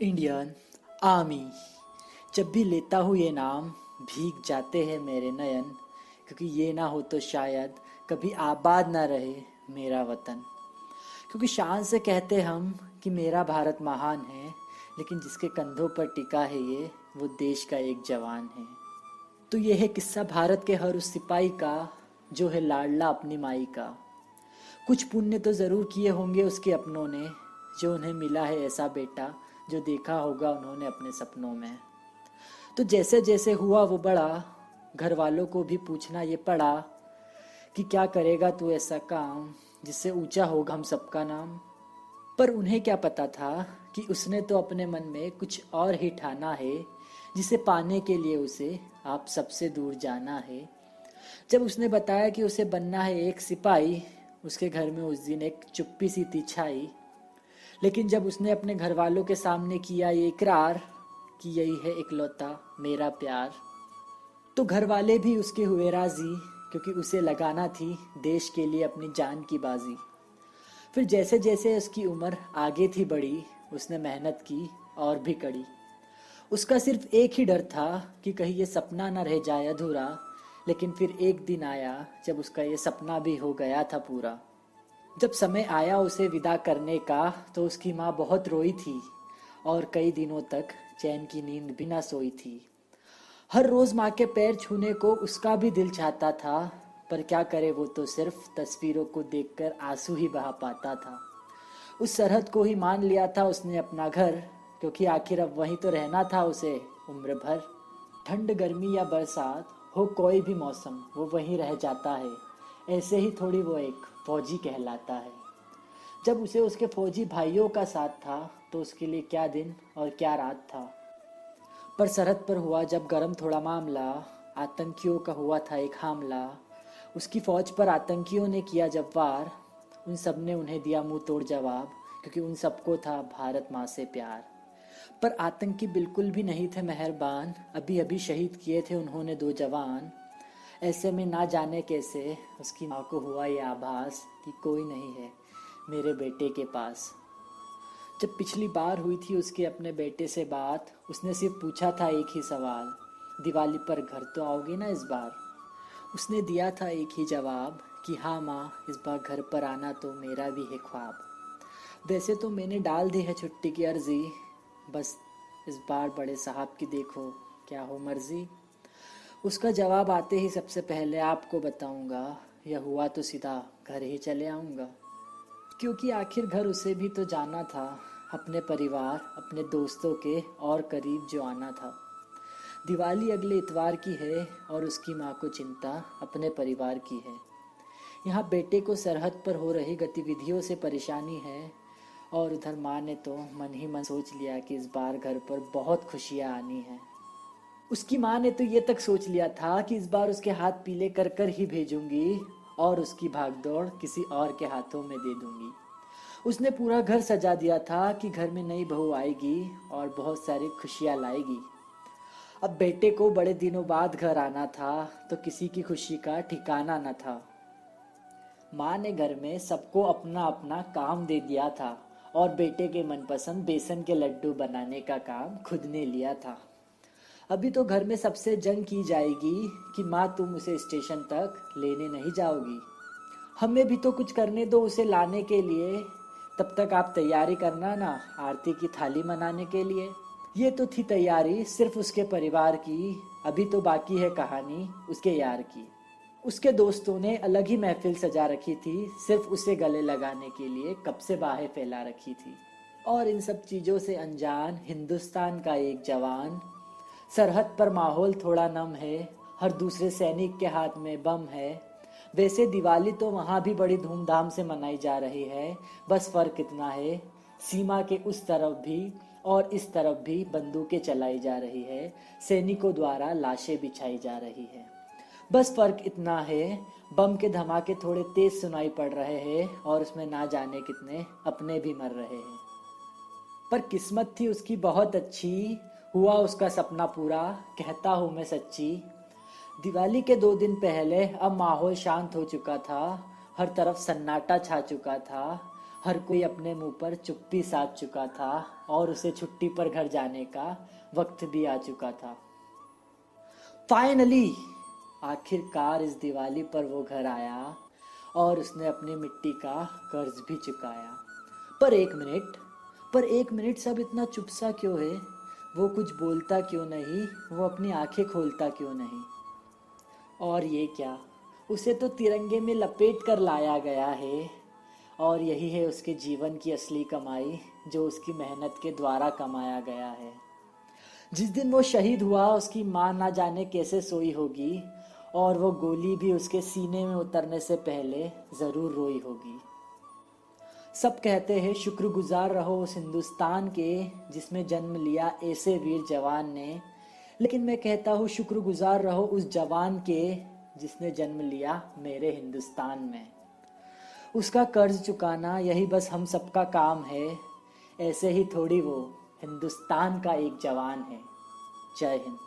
Indian army. जब भी लेता हूँ ये नाम भीग जाते हैं मेरे नयन, क्योंकि ये ना हो तो शायद कभी आबाद ना रहे मेरा वतन। क्योंकि शान से कहते हम कि मेरा भारत महान है, लेकिन जिसके कंधों पर टिका है ये वो देश का एक जवान है। तो ये है किस्सा भारत के हर उस सिपाही का जो है लाडला अपनी माई का। कुछ पुण्य तो ज़रूर किए होंगे उसके अपनों ने, जो उन्हें मिला है ऐसा बेटा जो देखा होगा उन्होंने अपने सपनों में। तो जैसे जैसे हुआ वो बड़ा, घर वालों को भी पूछना ये पड़ा कि क्या करेगा तू ऐसा काम जिससे ऊंचा होगा हम सबका नाम। पर उन्हें क्या पता था कि उसने तो अपने मन में कुछ और ही ठाना है, जिसे पाने के लिए उसे आप सबसे दूर जाना है। जब उसने बताया कि उसे बनना है एक सिपाही, उसके घर में उस दिन एक चुप्पी सी थी छाई। लेकिन जब उसने अपने घर वालों के सामने किया ये इकरार कि यही है इकलौता मेरा प्यार, तो घर वाले भी उसके हुए राजी, क्योंकि उसे लगाना थी देश के लिए अपनी जान की बाजी। फिर जैसे जैसे उसकी उम्र आगे थी बढ़ी, उसने मेहनत की और भी कड़ी। उसका सिर्फ एक ही डर था कि कहीं ये सपना न रह जाए अधूरा। लेकिन फिर एक दिन आया जब उसका ये सपना भी हो गया था पूरा। जब समय आया उसे विदा करने का तो उसकी माँ बहुत रोई थी, और कई दिनों तक चैन की नींद भी ना सोई थी। हर रोज माँ के पैर छूने को उसका भी दिल चाहता था, पर क्या करे वो तो सिर्फ तस्वीरों को देखकर आंसू ही बहा पाता था। उस सरहद को ही मान लिया था उसने अपना घर, क्योंकि आखिर अब वहीं तो रहना था उसे उम्र भर। ठंड गर्मी या बरसात हो कोई भी मौसम वो वहीं रह जाता है। ऐसे ही थोड़ी वो एक फौजी कहलाता है। जब उसे उसके फौजी भाइयों का साथ था तो उसके लिए क्या दिन और क्या रात था। पर सरहद पर हुआ जब गरम थोड़ा मामला, आतंकियों का हुआ था एक हमला। उसकी फौज पर आतंकियों ने किया जब वार, उन सब ने उन्हें दिया मुंह तोड़ जवाब, क्योंकि उन सबको था भारत माँ से प्यार। पर आतंकी बिल्कुल भी नहीं थे मेहरबान, अभी अभी शहीद किए थे उन्होंने दो जवान। ऐसे में ना जाने कैसे उसकी माँ को हुआ ये आभास कि कोई नहीं है मेरे बेटे के पास। जब पिछली बार हुई थी उसके अपने बेटे से बात, उसने सिर्फ पूछा था एक ही सवाल, दिवाली पर घर तो आओगे ना इस बार। उसने दिया था एक ही जवाब कि हाँ माँ, इस बार घर पर आना तो मेरा भी है ख्वाब। वैसे तो मैंने डाल दी है छुट्टी की अर्जी, बस इस बार बड़े साहब की देखो क्या हो मर्जी। उसका जवाब आते ही सबसे पहले आपको बताऊंगा, यह हुआ तो सीधा घर ही चले आऊंगा। क्योंकि आखिर घर उसे भी तो जाना था, अपने परिवार अपने दोस्तों के और करीब जो आना था। दिवाली अगले इतवार की है और उसकी माँ को चिंता अपने परिवार की है। यहाँ बेटे को सरहद पर हो रही गतिविधियों से परेशानी है, और उधर माँ ने तो मन ही मन सोच लिया कि इस बार घर पर बहुत खुशियाँ आनी हैं। उसकी माँ ने तो ये तक सोच लिया था कि इस बार उसके हाथ पीले कर कर ही भेजूंगी, और उसकी भागदौड़ किसी और के हाथों में दे दूंगी। उसने पूरा घर सजा दिया था कि घर में नई बहू आएगी और बहुत सारी खुशियाँ लाएगी। अब बेटे को बड़े दिनों बाद घर आना था, तो किसी की खुशी का ठिकाना न था। माँ ने घर में सबको अपना अपना काम दे दिया था, और बेटे के मनपसंद बेसन के लड्डू बनाने का काम खुद ने लिया था। अभी तो घर में सबसे जंग की जाएगी कि माँ तुम उसे स्टेशन तक लेने नहीं जाओगी। हमें भी तो कुछ करने दो उसे लाने के लिए, तब तक आप तैयारी करना ना आरती की थाली मनाने के लिए। ये तो थी तैयारी सिर्फ उसके परिवार की, अभी तो बाकी है कहानी उसके यार की। उसके दोस्तों ने अलग ही महफिल सजा रखी थी, सिर्फ उसे गले लगाने के लिए कब से बाहें फैला रखी थी। और इन सब चीज़ों से अनजान हिंदुस्तान का एक जवान, सरहद पर माहौल थोड़ा नम है, हर दूसरे सैनिक के हाथ में बम है। वैसे दिवाली तो वहाँ भी बड़ी धूमधाम से मनाई जा रही है, बस फर्क इतना है सीमा के उस तरफ भी और इस तरफ भी बंदूकें चलाई जा रही है, सैनिकों द्वारा लाशें बिछाई जा रही है। बस फर्क इतना है, बम के धमाके थोड़े तेज सुनाई पड़ रहे हैं और उसमें ना जाने कितने अपने भी मर रहे हैं। पर किस्मत थी उसकी बहुत अच्छी, हुआ उसका सपना पूरा, कहता हूँ मैं सच्ची। दिवाली के 2 दिन पहले अब माहौल शांत हो चुका था, हर तरफ सन्नाटा छा चुका था। हर कोई अपने मुंह पर चुप्पी साध चुका था और उसे छुट्टी पर घर जाने का वक्त भी आ चुका था। फाइनली आखिरकार इस दिवाली पर वो घर आया और उसने अपनी मिट्टी का कर्ज भी चुकाया। पर एक मिनट सब इतना चुप सा क्यों है? वो कुछ बोलता क्यों नहीं? वो अपनी आंखें खोलता क्यों नहीं? और ये क्या, उसे तो तिरंगे में लपेट कर लाया गया है और यही है उसके जीवन की असली कमाई, जो उसकी मेहनत के द्वारा कमाया गया है। जिस दिन वो शहीद हुआ उसकी माँ ना जाने कैसे सोई होगी और वो गोली भी उसके सीने में उतरने से पहले ज़रूर रोई होगी। सब कहते हैं शुक्रगुजार रहो उस हिंदुस्तान के जिसमें जन्म लिया ऐसे वीर जवान ने, लेकिन मैं कहता हूँ शुक्रगुजार रहो उस जवान के जिसने जन्म लिया मेरे हिंदुस्तान में। उसका कर्ज चुकाना यही बस हम सबका काम है, ऐसे ही थोड़ी वो हिंदुस्तान का एक जवान है। जय हिंद।